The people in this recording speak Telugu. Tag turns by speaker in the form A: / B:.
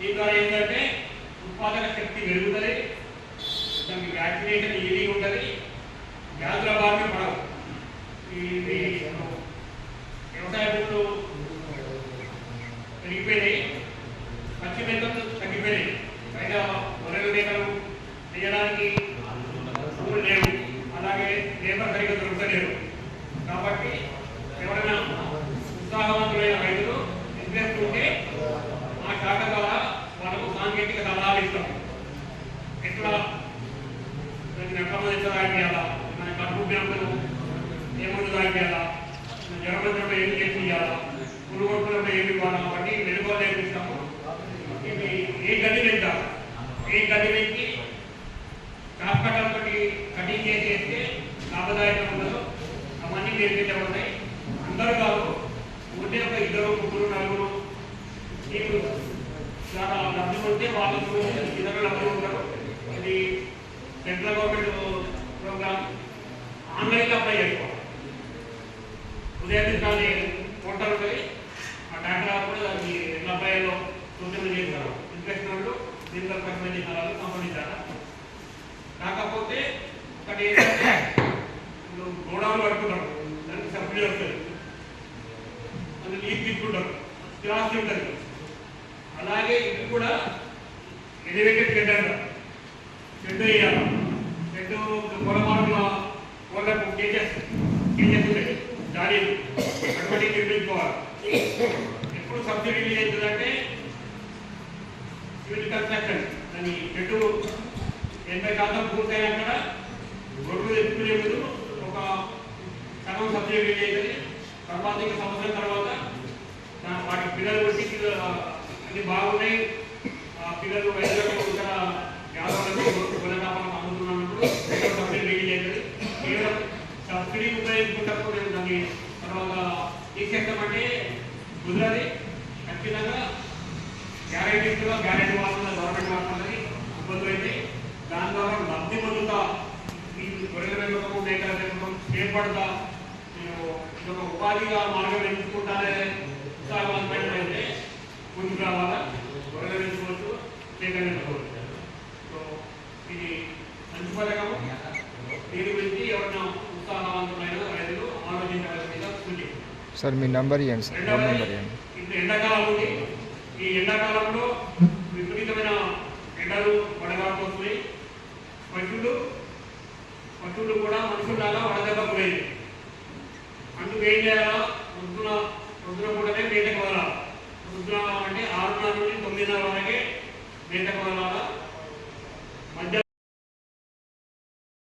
A: దీంట్లో ఏంటంటే ఉత్పాదక శక్తి పెరుగుతుంది, దానికి వ్యాక్సినేషన్ ఈజీ ఉంటుంది, వ్యాధుల బారిన పడవు. ఇది వ్యవసాయ భూములు పెరిగిపోయినాయి, పచ్చి మేతలు తగ్గిపోయినాయి, పైగా వరలు మేకలు తీయడానికి భూములు లేవు, అలాగే లేబర్ సరిగ్గా దొరకలేరు. కాబట్టి ఎవరైనా ఉత్సాహవంతులైన రైతులు ఇంట్రెస్ట్ ఉంటే ఆ శాఖ ద్వారా వాళ్ళకు సాంకేతిక సలహాలు ఇస్తాం. ఎట్లా ఎట్లా తాగియాలా, మన కడుపు బ్యాంకులు ఏముందు తాగియాలా, జ్వరమంత్రంలో ఏమి చేసి ఇవ్వాలా, పురుగొట్టులో ఏమి ఇవ్వాలా, అవన్నీ వెలుగులో నేర్పిస్తాము. ఇవి ఏ గది పెంచాలి, ఏ గది పెంచి హాస్పిటల్ తోటి కటింగ్ చేస్తే లాభదాయకం ఉండదు, అవన్నీ నేర్పించబడతాయి. అందరూ కాదు, ఉంటే ఒక ఇద్దరు ముగ్గురు నలుగురు మీకు చాలా లబ్ధి ఉంటే వాళ్ళకు ఇతర లబ్ధి ఉంటారు. ఇది సెంట్రల్ గవర్నమెంట్ ప్రోగ్రామ్, ఆన్లైన్లో అప్లై చేసుకోవాలి. ఉదయాన్నే పోర్టల్ ఉంటుంది, ఆ డాటా కూడా దానికి ఎట్లా అప్లైలో సూచనలు చేస్తారు. ఇంట్రెస్ట్ వాళ్ళు దీంట్లో రికమెండ్ చేస్తారు, సంబంధించాలి. కాకపోతే ఒకటి ఏంటంటే గోడౌన్లు పట్టుకుంటారు, దానికి సబ్సిడీ వస్తుంది, అది లీజ్ తీసుకుంటారు, స్థిరాస్తి ఉంటుంది. అలాగే ఇది కూడా ఎలివేటెడ్ షెడ్ వేయాలి. షెడ్ పొలమారుల కోళ్ళకు కేజెస్ ఉంటాయి, దారీలు అటువంటి నిర్మించుకోవాలి. ఎప్పుడు సబ్సిడీ రిలీజ్ అవుతుందంటే సివిల్ కన్స్ట్రక్షన్, దాని షెడ్ 80% పూర్తయినాక గొడ్లు తెచ్చుకునే ముందు ఒక సగం సబ్సిడీ రిలీజ్ అవుతుంది. తర్వాత ఇంకా సంవత్సరం తర్వాత వాటి పిల్లలు కొట్టి అన్ని బాగున్నాయి, పిల్లలు రైతులకు ఇతర వ్యాపారాలకు కొనకాపాలకు అమ్ముతున్నప్పుడు సబ్సిడీ రిలీజ్ అవుతుంది. కేవలం సబ్సిడీ ఉపయోగించుకున్నప్పుడు మేము దాన్ని తర్వాత తీసేస్తామంటే కుదరది. ఖచ్చితంగా గ్యారెంటీగా గ్యారెంటీ వాడుతున్న గవర్నమెంట్ వాడుతున్నది ఇబ్బందులు అయితే దాని ద్వారా లబ్ధి పొందుతా ఈ గొర్రెల పెంపకం, మేకల పెంపకం ఏర్పడతా ఒక ఉపాధిగా మార్గం ఎంచుకుంటానే ఉత్సాహవంతమైన అయితే ముందుకు రావాలా. గొర్రెలు పెంచుకోవచ్చు, మేకలు పెంచుకోవచ్చు. సో ఇది మంచి పథకము. దీని గురించి ఎవరైనా ఉత్సాహవంతమైన రైతులు ఆలోచించవలసిందిగా సూచి.
B: సార్ మీ నెంబర్ ఇవ్వండి సార్.
A: ఇప్పుడు ఎండాకాలం ఉంది, ఈ ఎండాకాలంలో విపరీతమైన ఎండలు వడగాల్సి వస్తున్నాయి. పశువులు కూడా మనుషులాగా వడదెబ్బ పోయింది. అందుకు ఏం చేయాలా, పొద్దున పూటనే మేతకు వదలాలి. పొద్దున అంటే 6:30 నుండి 9:30 వరకే మేతకు వదలాలా.